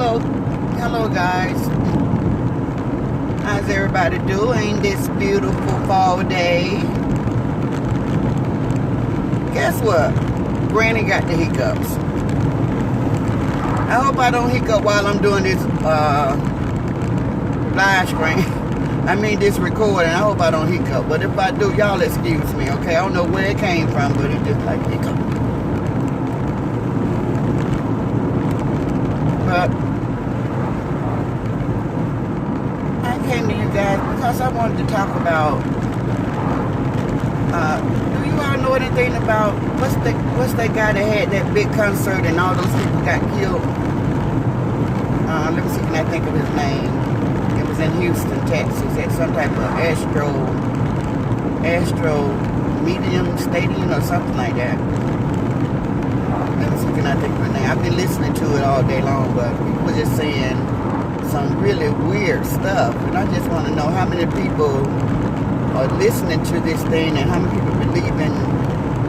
Hello guys. How's everybody doing this beautiful fall day? Guess what? Granny got the hiccups. I hope I don't hiccup while I'm doing this live stream. I mean this recording. I hope I don't hiccup. But if I do, y'all excuse me, okay? I don't know where it came from, but it just like hiccup. But I came to you guys because I wanted to talk about do you all know anything about what's that guy that had that big concert and all those people got killed? Let me see, can I think of his name? It was in Houston, Texas, at some type of Astro Medium Stadium or something like that. Let me see, can I think of his name? I've been listening to it all day long, but people were just saying some really weird stuff, and I just want to know how many people are listening to this thing and how many people believe in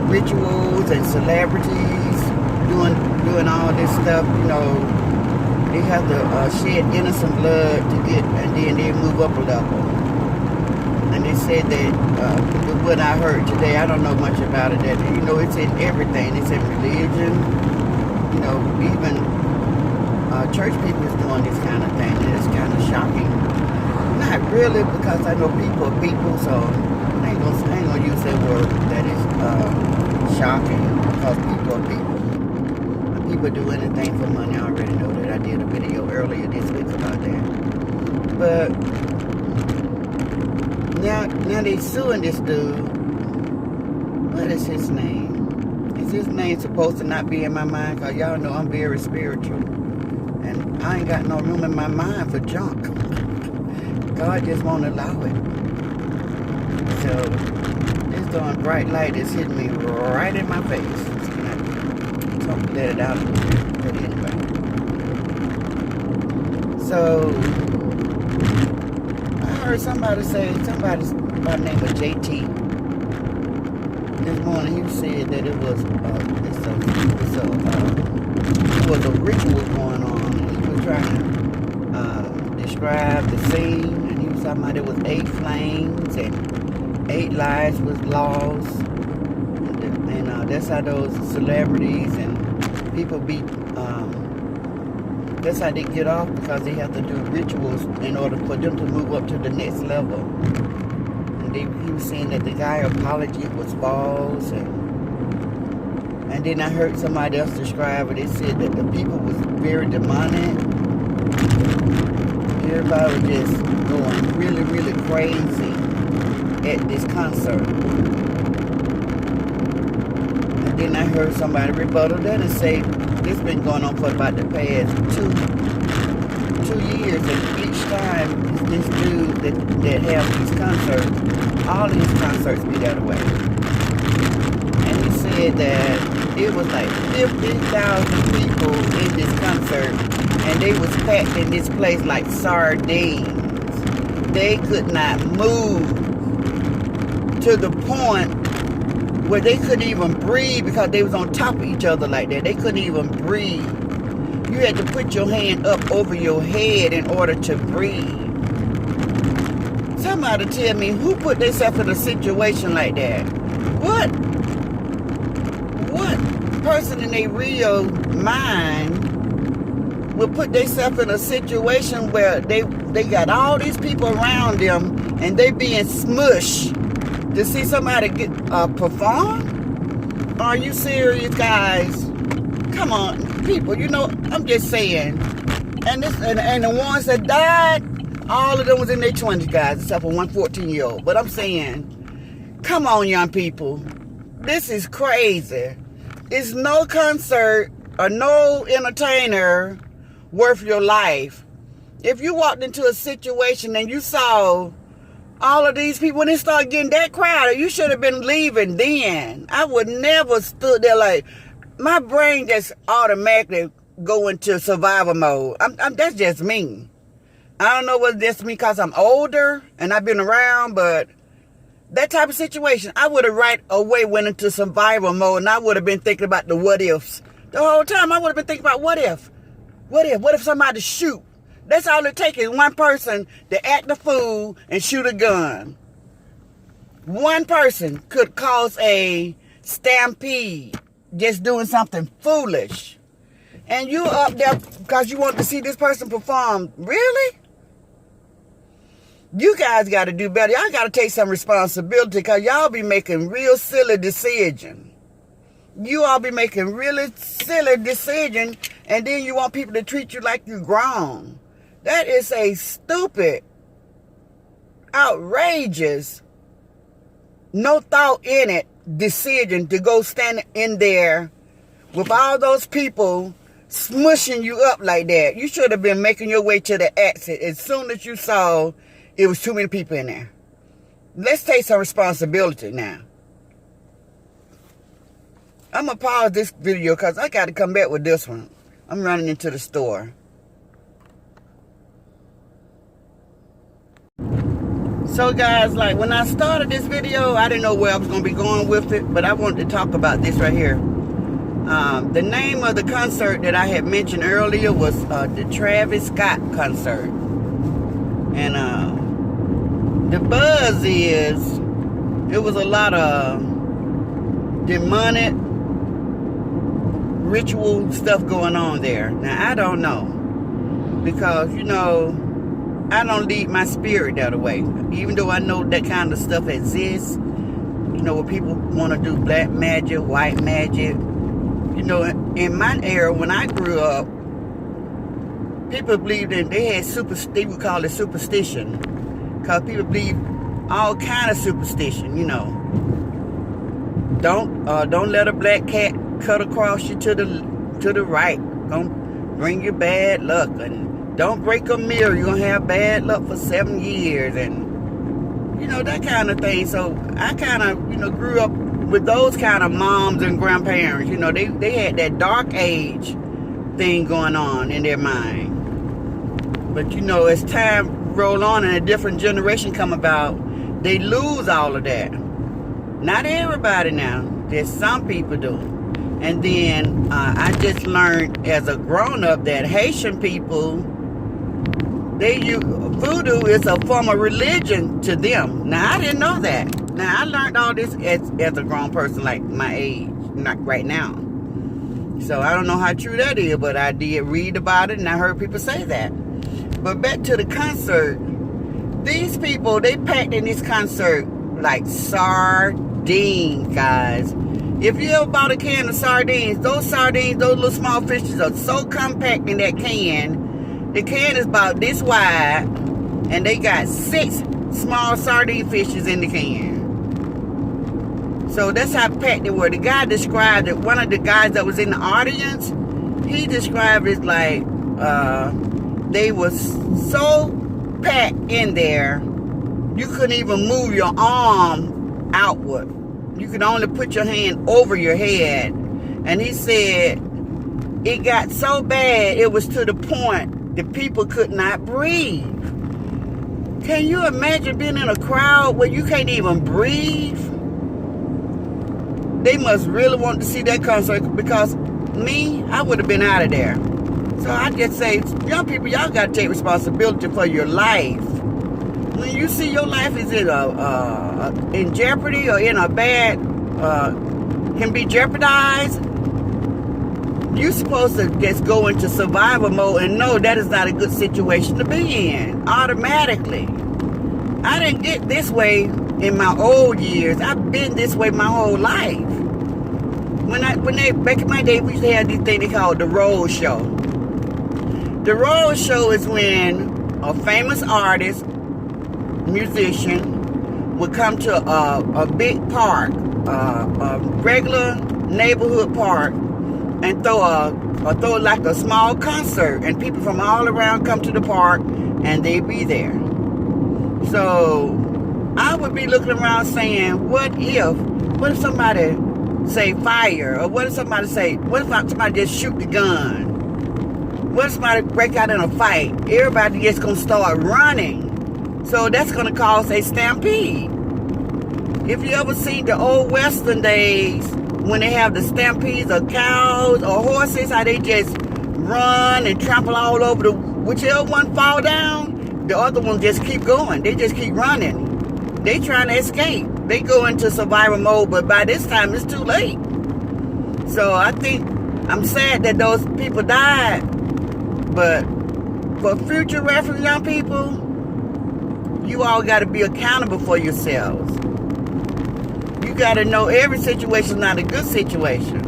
rituals and celebrities doing all this stuff. You know, they have to shed innocent blood to get, and then they move up a level. And they said that what I heard today, I don't know much about it, that, you know, it's in everything. It's in religion, you know, even church people is doing this kind of thing, and it's kind of shocking. Not really, because I know people are people, so I ain't gonna use that word that is shocking, because people are people. And people do anything for money. I already know that. I did a video earlier this week about that. But now they suing this dude. What is his name? Is his name supposed to not be in my mind? Because y'all know I'm very spiritual. And I ain't got no room in my mind for junk. God just won't allow it. So, this darn bright light is hitting me right in my face. So, let it out. But anyway. So, I heard somebody by the name of JT. This morning he said that it was a ritual going on. Trying to describe the scene, and he was talking about it was 8 flames and 8 lives was lost, and that's how those celebrities and people be that's how they get off, because they have to do rituals in order for them to move up to the next level. And he was saying that the guy apology was false, and then I heard somebody else describe it. They said that the people was very demonic. Everybody was just going really, really crazy at this concert. And then I heard somebody rebuttal that and say it's been going on for about the past two years, and each time this dude that have these concerts, all these concerts be that way. And he said that it was like 50,000 people in this concert, and they was packed in this place like sardines. They could not move to the point where they couldn't even breathe, because they was on top of each other like that. They couldn't even breathe. You had to put your hand up over your head in order to breathe. Somebody tell me who put themselves in a situation like that. What person in their real mind will put themselves in a situation where they got all these people around them and they being smushed to see somebody get perform? Are you serious, guys? Come on, people. You know, I'm just saying. And the ones that died, all of them was in their 20s, guys, except for one 14-year-old. But I'm saying, come on, young people. This is crazy. It's no concert or no entertainer worth your life. If you walked into a situation and you saw all of these people, when it started getting that crowded, you should have been leaving then. I would never stood there like, my brain just automatically go into survival mode. That's just me. I don't know whether that's me because I'm older and I've been around, but that type of situation, I would have right away went into survival mode, and I would have been thinking about the what ifs. The whole time I would have been thinking about what if. What if somebody shoot? That's all it takes is one person to act a fool and shoot a gun. One person could cause a stampede just doing something foolish. And you up there because you want to see this person perform. Really? You guys got to do better. Y'all got to take some responsibility because y'all be making real silly decisions. You all be making really silly decisions, and then you want people to treat you like you're grown. That is a stupid, outrageous, no thought in it decision to go stand in there with all those people smushing you up like that. You should have been making your way to the exit as soon as you saw it was too many people in there. Let's take some responsibility now. I'm going to pause this video because I got to come back with this one. I'm running into the store. So guys, like when I started this video, I didn't know where I was going to be going with it, but I wanted to talk about this right here. The name of the concert that I had mentioned earlier was the Travis Scott concert. And the buzz is, it was a lot of demonic ritual stuff going on there. Now, I don't know. Because, you know, I don't lead my spirit that way. Even though I know that kind of stuff exists. You know, where people want to do black magic, white magic. You know, in my era, when I grew up, people believed in, they had they would call it superstition. Because people believe all kind of superstition, you know. Don't let a black cat cut across you to the right. Don't bring you bad luck. And don't break a mirror. You're going to have bad luck for 7 years. And, you know, that kind of thing. So I kind of, you know, grew up with those kind of moms and grandparents. You know, they had that dark age thing going on in their mind. But, you know, as time roll on and a different generation come about, they lose all of that. Not everybody now. There's some people do. And then I just learned as a grown-up that Haitian people, voodoo is a form of religion to them. Now, I didn't know that. Now, I learned all this as a grown person like my age, not right now. So, I don't know how true that is, but I did read about it and I heard people say that. But back to the concert, these people, they packed in this concert like sardines, guys. If you ever bought a can of sardines, those little small fishes are so compact in that can. The can is about this wide, and they got 6 small sardine fishes in the can. So that's how packed they were. The guy described it, one of the guys that was in the audience, he described it like they was so packed in there, you couldn't even move your arm outward. You could only put your hand over your head. And he said it got so bad, it was to the point that people could not breathe. Can you imagine being in a crowd where you can't even breathe? They must really want to see that concert, because me, I would have been out of there. So I just say, young people, y'all got to take responsibility for your life. When you see your life is in jeopardy or in a bad, can be jeopardized, you're supposed to just go into survival mode and know that is not a good situation to be in, automatically. I didn't get this way in my old years. I've been this way my whole life. Back in my day, we used to have this thing they called the road show. The road show is when a famous artist, musician, would come to a big park, a regular neighborhood park, and throw like a small concert, and people from all around come to the park and they be there. So I would be looking around saying, what if somebody say fire, or what if somebody just shoot the gun? What if somebody break out in a fight? Everybody just gonna start running. So that's going to cause a stampede. If you ever seen the old Western days, when they have the stampedes of cows or horses, how they just run and trample all over the, whichever one fall down, the other one just keep going. They just keep running. They trying to escape. They go into survival mode, but by this time it's too late. So I think, I'm sad that those people died, but for future reference, young people, you all got to be accountable for yourselves. You got to know every situation is not a good situation.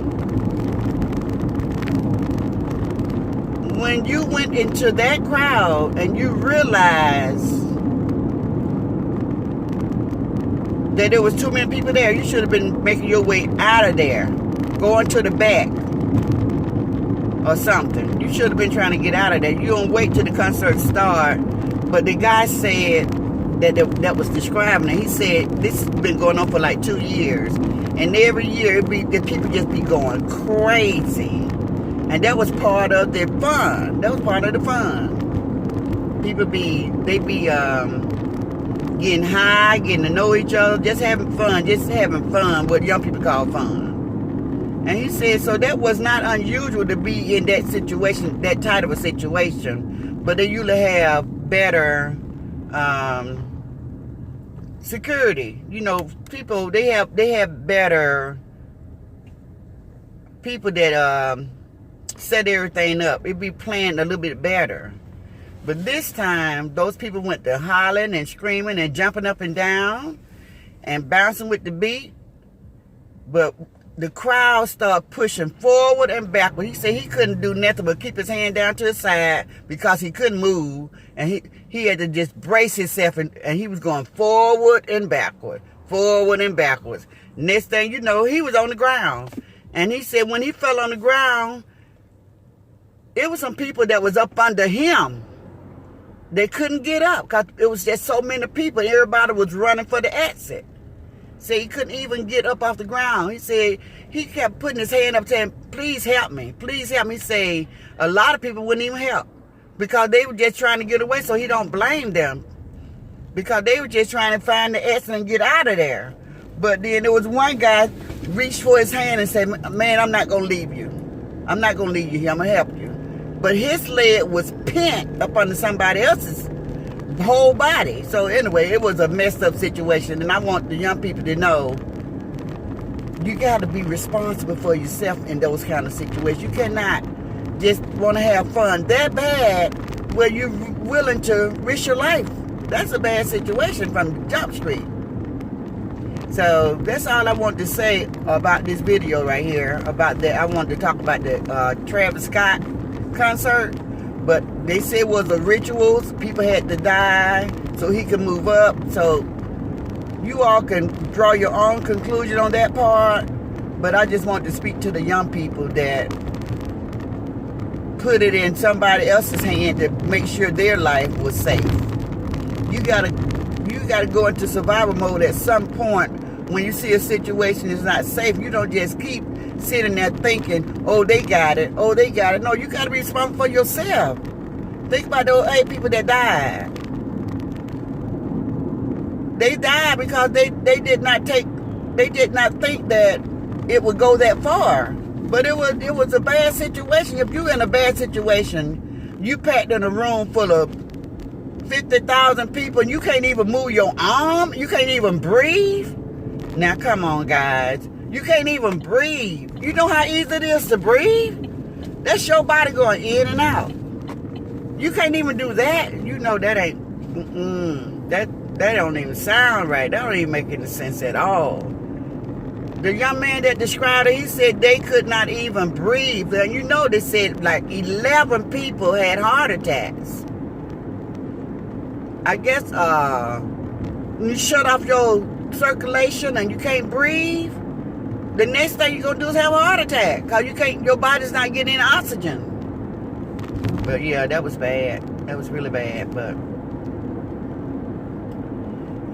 When you went into that crowd and you realized that there was too many people there, you should have been making your way out of there, going to the back or something. You should have been trying to get out of there. You don't wait till the concert start. But the guy said that was describing it. He said this has been going on for like 2 years, and every year the people just be going crazy. And that was part of their fun. That was part of the fun. People be getting high, getting to know each other, just having fun, what young people call fun. And he said, so that was not unusual to be in that situation, that tight of a situation, but they usually have better security. You know, people, they have better people that set everything up. It'd be planned a little bit better. But this time, those people went to hollering and screaming and jumping up and down and bouncing with the beat. But the crowd started pushing forward and backward. He said he couldn't do nothing but keep his hand down to his side because he couldn't move. And he had to just brace himself, and he was going forward and backward, forward and backwards. Next thing you know, he was on the ground. And he said when he fell on the ground, it was some people that was up under him. They couldn't get up because it was just so many people. Everybody was running for the exit. So he couldn't even get up off the ground. He said he kept putting his hand up saying, please help me. Please help me. He said a lot of people wouldn't even help because they were just trying to get away. So he don't blame them because they were just trying to find the exit and get out of there. But then there was one guy reached for his hand and said, man, I'm not going to leave you. I'm not going to leave you here. I'm going to help you. But his leg was pent up under somebody else's whole body. So anyway, it was a messed up situation. And I want the young people to know you got to be responsible for yourself in those kind of situations. You cannot just want to have fun that bad where you're willing to risk your life. That's a bad situation from Jump Street. So that's all I want to say about this video right here. About that, I wanted to talk about the Travis Scott concert, but they said it was a rituals. People had to die so he could move up. So you all can draw your own conclusion on that part, but I just want to speak to the young people that put it in somebody else's hand to make sure their life was safe. You gotta go into survival mode at some point. When you see a situation is not safe, you don't just keep sitting there thinking, oh, they got it. Oh, they got it. No, you got to be responsible for yourself. Think about those 8 people that died. They died because they did not think that it would go that far. But it was a bad situation. If you're in a bad situation, you packed in a room full of 50,000 people and you can't even move your arm, you can't even breathe. Now, come on, guys. You can't even breathe. You know how easy it is to breathe? That's your body going in and out. You can't even do that. You know that ain't, that don't even sound right. That don't even make any sense at all. The young man that described it, he said they could not even breathe. And you know they said like 11 people had heart attacks. I guess when you shut off your circulation and you can't breathe, the next thing you're gonna do is have a heart attack because your body's not getting any oxygen. But yeah, that was bad. That was really bad. But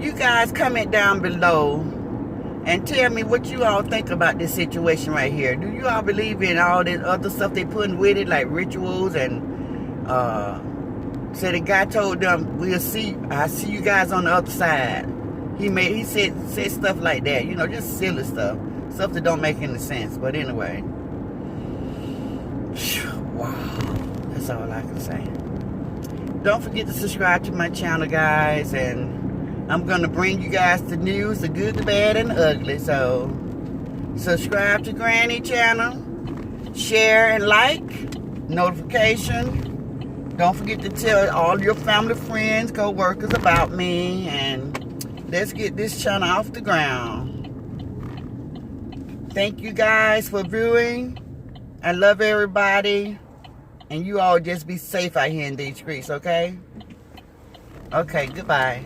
you guys comment down below and tell me what you all think about this situation right here. Do you all believe in all this other stuff they putting with it, like rituals and so the guy told them, I see you guys on the other side. He said stuff like that, you know, just silly stuff that don't make any sense. But anyway, wow. That's all I can say. Don't forget to subscribe to my channel, guys, and I'm going to bring you guys the news, the good, the bad, and the ugly. So, subscribe to Granny channel, share and like, notification. Don't forget to tell all your family, friends, co-workers about me, and let's get this channel off the ground. Thank you guys for viewing. I love everybody. And you all just be safe out here in these streets, okay? Okay, goodbye.